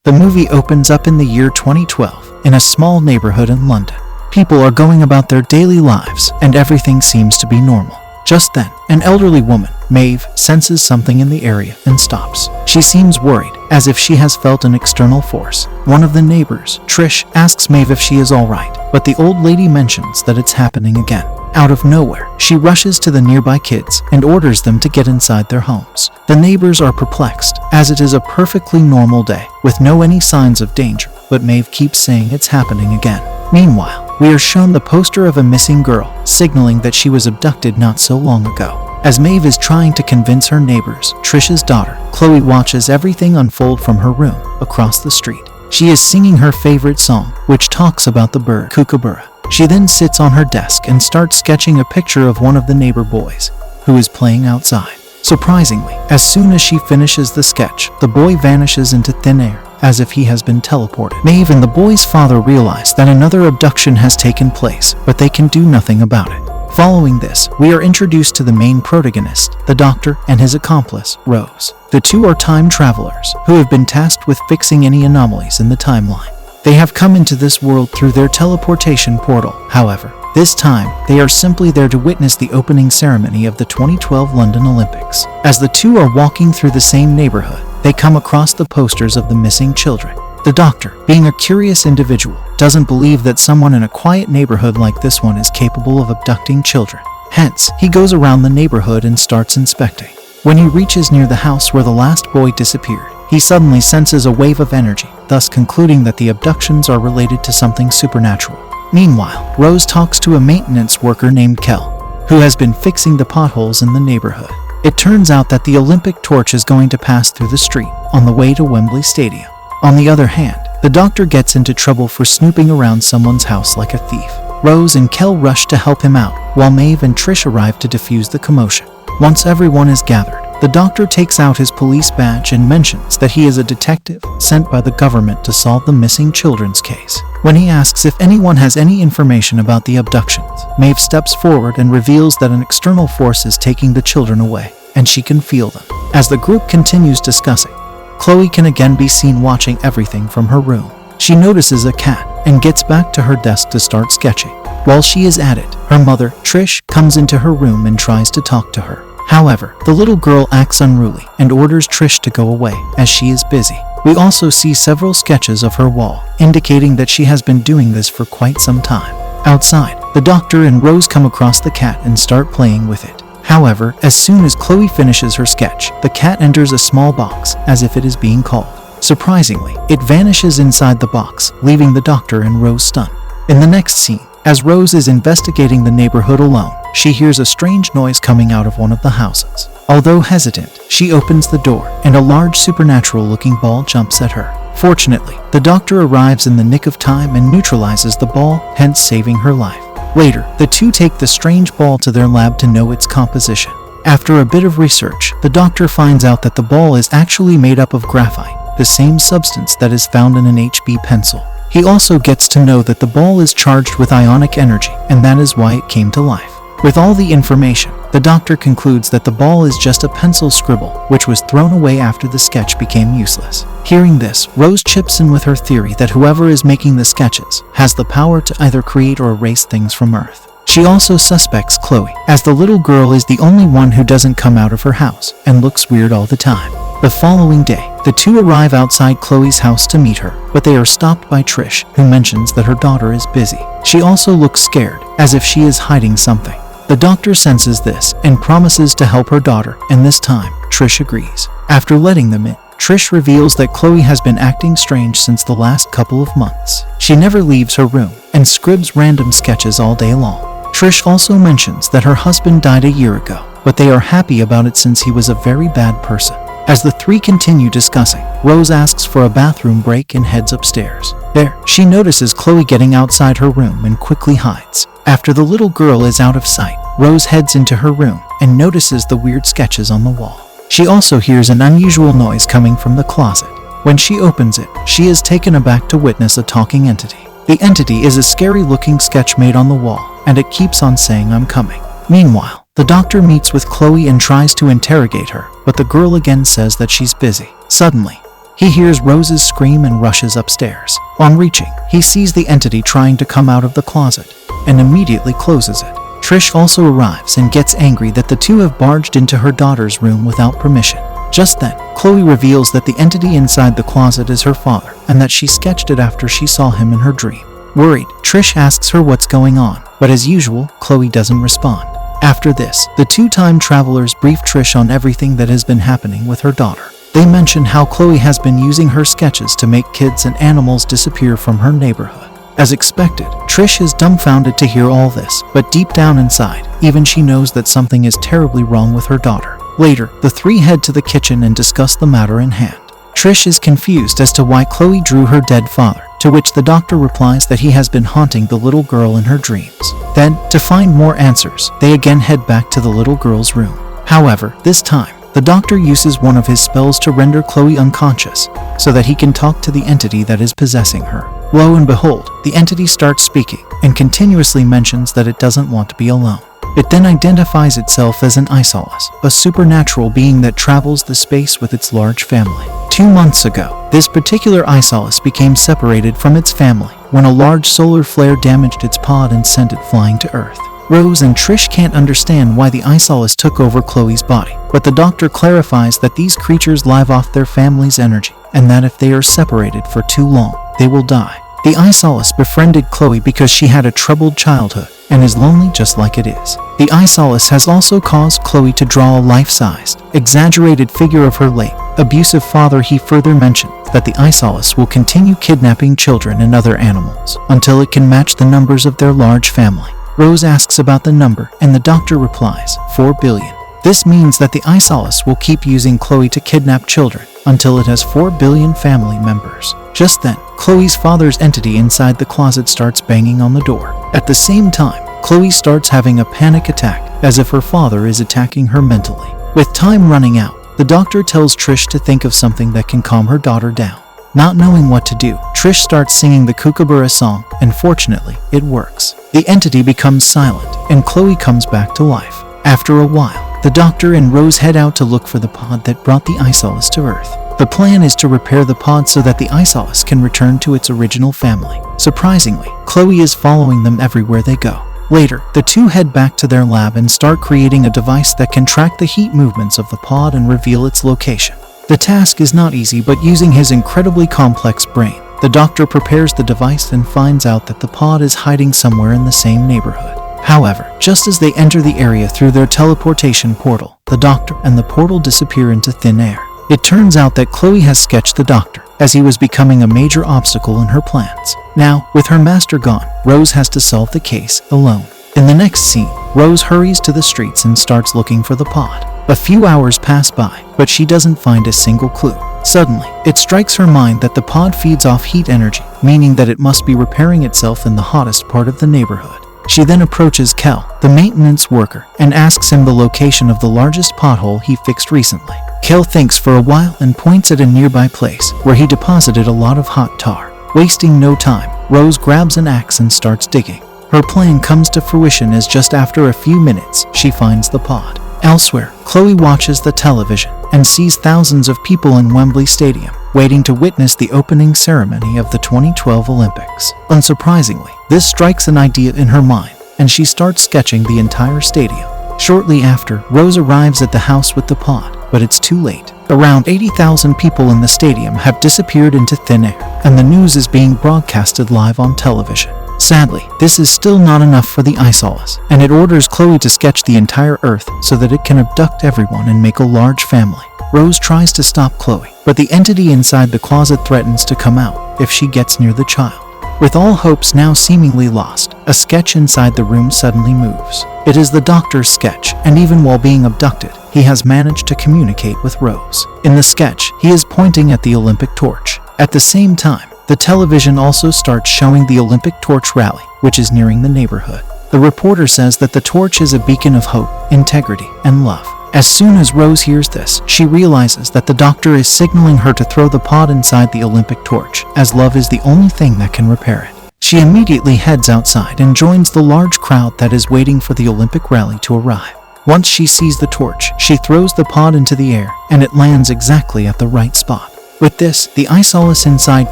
The movie opens up in the year 2012 in a small neighborhood in London. People are going about their daily lives and everything seems to be normal. Just then, an elderly woman, Maeve, senses something in the area and stops. She seems worried, as if she has felt an external force. One of the neighbors, Trish, asks Maeve if she is alright, but the old lady mentions that it's happening again. Out of nowhere, she rushes to the nearby kids and orders them to get inside their homes. The neighbors are perplexed, as it is a perfectly normal day, with no any signs of danger, but Maeve keeps saying it's happening again. Meanwhile, we are shown the poster of a missing girl, signaling that she was abducted not so long ago. As Maeve is trying to convince her neighbors, Trish's daughter, Chloe, watches everything unfold from her room across the street. She is singing her favorite song, which talks about the bird kookaburra. She then sits on her desk and starts sketching a picture of one of the neighbor boys, who is playing outside. Surprisingly, as soon as she finishes the sketch, the boy vanishes into thin air, as if he has been teleported. Maeve and the boy's father realize that another abduction has taken place, but they can do nothing about it. Following this, we are introduced to the main protagonist, the doctor, and his accomplice, Rose. The two are time travelers, who have been tasked with fixing any anomalies in the timeline. They have come into this world through their teleportation portal, however. This time, they are simply there to witness the opening ceremony of the 2012 London Olympics. As the two are walking through the same neighborhood, they come across the posters of the missing children. The doctor, being a curious individual, doesn't believe that someone in a quiet neighborhood like this one is capable of abducting children. Hence, he goes around the neighborhood and starts inspecting. When he reaches near the house where the last boy disappeared, he suddenly senses a wave of energy, thus concluding that the abductions are related to something supernatural. Meanwhile, Rose talks to a maintenance worker named Kel, who has been fixing the potholes in the neighborhood. It turns out that the Olympic torch is going to pass through the street on the way to Wembley Stadium. On the other hand, the doctor gets into trouble for snooping around someone's house like a thief. Rose and Kel rush to help him out, while Maeve and Trish arrive to defuse the commotion. Once everyone is gathered, the doctor takes out his police badge and mentions that he is a detective sent by the government to solve the missing children's case. When he asks if anyone has any information about the abductions, Maeve steps forward and reveals that an external force is taking the children away, and she can feel them. As the group continues discussing, Chloe can again be seen watching everything from her room. She notices a cat and gets back to her desk to start sketching. While she is at it, her mother, Trish, comes into her room and tries to talk to her. However, the little girl acts unruly and orders Trish to go away, as she is busy. We also see several sketches of her wall, indicating that she has been doing this for quite some time. Outside, the doctor and Rose come across the cat and start playing with it. However, as soon as Chloe finishes her sketch, the cat enters a small box, as if it is being called. Surprisingly, it vanishes inside the box, leaving the doctor and Rose stunned. In the next scene, as Rose is investigating the neighborhood alone, she hears a strange noise coming out of one of the houses. Although hesitant, she opens the door, and a large supernatural-looking ball jumps at her. Fortunately, the doctor arrives in the nick of time and neutralizes the ball, hence saving her life. Later, the two take the strange ball to their lab to know its composition. After a bit of research, the doctor finds out that the ball is actually made up of graphite, the same substance that is found in an HB pencil. He also gets to know that the ball is charged with ionic energy, and that is why it came to life. With all the information, the doctor concludes that the ball is just a pencil scribble, which was thrown away after the sketch became useless. Hearing this, Rose chips in with her theory that whoever is making the sketches has the power to either create or erase things from Earth. She also suspects Chloe, as the little girl is the only one who doesn't come out of her house and looks weird all the time. The following day, the two arrive outside Chloe's house to meet her, but they are stopped by Trish, who mentions that her daughter is busy. She also looks scared, as if she is hiding something. The doctor senses this and promises to help her daughter, and this time, Trish agrees. After letting them in, Trish reveals that Chloe has been acting strange since the last couple of months. She never leaves her room and scribs random sketches all day long. Trish also mentions that her husband died a year ago, but they are happy about it since he was a very bad person. As the three continue discussing, Rose asks for a bathroom break and heads upstairs. There, she notices Chloe getting outside her room and quickly hides. After the little girl is out of sight, Rose heads into her room and notices the weird sketches on the wall. She also hears an unusual noise coming from the closet. When she opens it, she is taken aback to witness a talking entity. The entity is a scary-looking sketch made on the wall, and it keeps on saying, "I'm coming." Meanwhile, the doctor meets with Chloe and tries to interrogate her, but the girl again says that she's busy. Suddenly, He hears Rose's scream and rushes upstairs. On reaching, he sees the entity trying to come out of the closet and immediately closes it. Trish also arrives and gets angry that the two have barged into her daughter's room without permission. Just then, Chloe reveals that the entity inside the closet is her father and that she sketched it after she saw him in her dream. Worried, Trish asks her what's going on, but as usual, Chloe doesn't respond. After this, the two time travelers brief Trish on everything that has been happening with her daughter. They mention how Chloe has been using her sketches to make kids and animals disappear from her neighborhood. As expected, Trish is dumbfounded to hear all this, but deep down inside, even she knows that something is terribly wrong with her daughter. Later, the three head to the kitchen and discuss the matter in hand. Trish is confused as to why Chloe drew her dead father, to which the doctor replies that he has been haunting the little girl in her dreams. Then, to find more answers, they again head back to the little girl's room. However, this time, the doctor uses one of his spells to render Chloe unconscious, so that he can talk to the entity that is possessing her. Lo and behold, the entity starts speaking, and continuously mentions that it doesn't want to be alone. It then identifies itself as an Isolus, a supernatural being that travels the space with its large family. 2 months ago, this particular Isolus became separated from its family when a large solar flare damaged its pod and sent it flying to Earth. Rose and Trish can't understand why the Isolus took over Chloe's body, but the doctor clarifies that these creatures live off their family's energy, and that if they are separated for too long, they will die. The Isolus befriended Chloe because she had a troubled childhood and is lonely just like it is. The Isolus has also caused Chloe to draw a life-sized, exaggerated figure of her late, abusive father. He further mentions that the Isolus will continue kidnapping children and other animals until it can match the numbers of their large family. Rose asks about the number, and the doctor replies, 4 billion. This means that the Isolus will keep using Chloe to kidnap children until it has 4 billion family members. Just then, Chloe's father's entity inside the closet starts banging on the door. At the same time, Chloe starts having a panic attack, as if her father is attacking her mentally. With time running out, the doctor tells Trish to think of something that can calm her daughter down. Not knowing what to do, Trish starts singing the Kookaburra song, and fortunately, it works. The entity becomes silent, and Chloe comes back to life. After a while, the doctor and Rose head out to look for the pod that brought the Isolus to Earth. The plan is to repair the pod so that the Isolus can return to its original family. Surprisingly, Chloe is following them everywhere they go. Later, the two head back to their lab and start creating a device that can track the heat movements of the pod and reveal its location. The task is not easy, but using his incredibly complex brain, the doctor prepares the device and finds out that the pod is hiding somewhere in the same neighborhood. However, just as they enter the area through their teleportation portal, the doctor and the portal disappear into thin air. It turns out that Chloe has sketched the doctor, as he was becoming a major obstacle in her plans. Now, with her master gone, Rose has to solve the case alone. In the next scene, Rose hurries to the streets and starts looking for the pod. A few hours pass by, but she doesn't find a single clue. Suddenly, it strikes her mind that the pod feeds off heat energy, meaning that it must be repairing itself in the hottest part of the neighborhood. She then approaches Kel, the maintenance worker, and asks him the location of the largest pothole he fixed recently. Kel thinks for a while and points at a nearby place where he deposited a lot of hot tar. Wasting no time, Rose grabs an axe and starts digging. Her plan comes to fruition as just after a few minutes, she finds the pod. Elsewhere, Chloe watches the television and sees thousands of people in Wembley Stadium waiting to witness the opening ceremony of the 2012 Olympics. Unsurprisingly, this strikes an idea in her mind, and she starts sketching the entire stadium. Shortly after, Rose arrives at the house with the pod, but it's too late. Around 80,000 people in the stadium have disappeared into thin air, and the news is being broadcasted live on television. Sadly, this is still not enough for the Isolus, and it orders Chloe to sketch the entire Earth so that it can abduct everyone and make a large family. Rose tries to stop Chloe, but the entity inside the closet threatens to come out if she gets near the child. With all hopes now seemingly lost, a sketch inside the room suddenly moves. It is the doctor's sketch, and even while being abducted, he has managed to communicate with Rose. In the sketch, he is pointing at the Olympic torch. At the same time, the television also starts showing the Olympic torch rally, which is nearing the neighborhood. The reporter says that the torch is a beacon of hope, integrity, and love. As soon as Rose hears this, she realizes that the doctor is signaling her to throw the pod inside the Olympic torch, as love is the only thing that can repair it. She immediately heads outside and joins the large crowd that is waiting for the Olympic rally to arrive. Once she sees the torch, she throws the pod into the air, and it lands exactly at the right spot. With this, the Isolus inside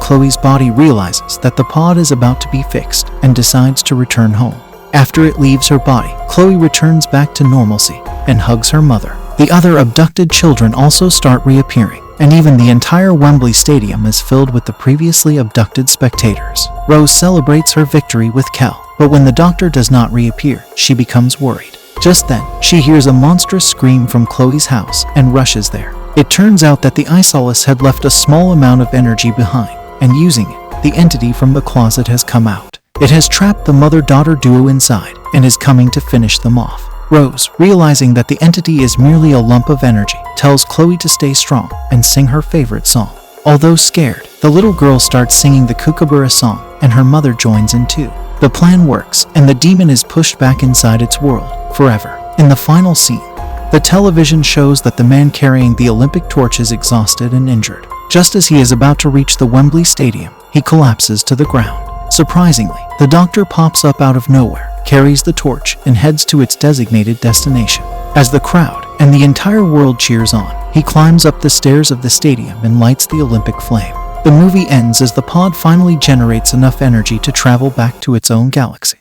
Chloe's body realizes that the pod is about to be fixed and decides to return home. After it leaves her body, Chloe returns back to normalcy and hugs her mother. The other abducted children also start reappearing, and even the entire Wembley Stadium is filled with the previously abducted spectators. Rose celebrates her victory with Kel, but when the doctor does not reappear, she becomes worried. Just then, she hears a monstrous scream from Chloe's house and rushes there. It turns out that the Isolus had left a small amount of energy behind, and using it, the entity from the closet has come out. It has trapped the mother-daughter duo inside and is coming to finish them off. Rose, realizing that the entity is merely a lump of energy, tells Chloe to stay strong and sing her favorite song. Although scared, the little girl starts singing the Kookaburra song, and her mother joins in too. The plan works, and the demon is pushed back inside its world, forever. In the final scene, the television shows that the man carrying the Olympic torch is exhausted and injured. Just as he is about to reach the Wembley Stadium, he collapses to the ground. Surprisingly, the doctor pops up out of nowhere, carries the torch, and heads to its designated destination. As the crowd and the entire world cheers on, he climbs up the stairs of the stadium and lights the Olympic flame. The movie ends as the pod finally generates enough energy to travel back to its own galaxy.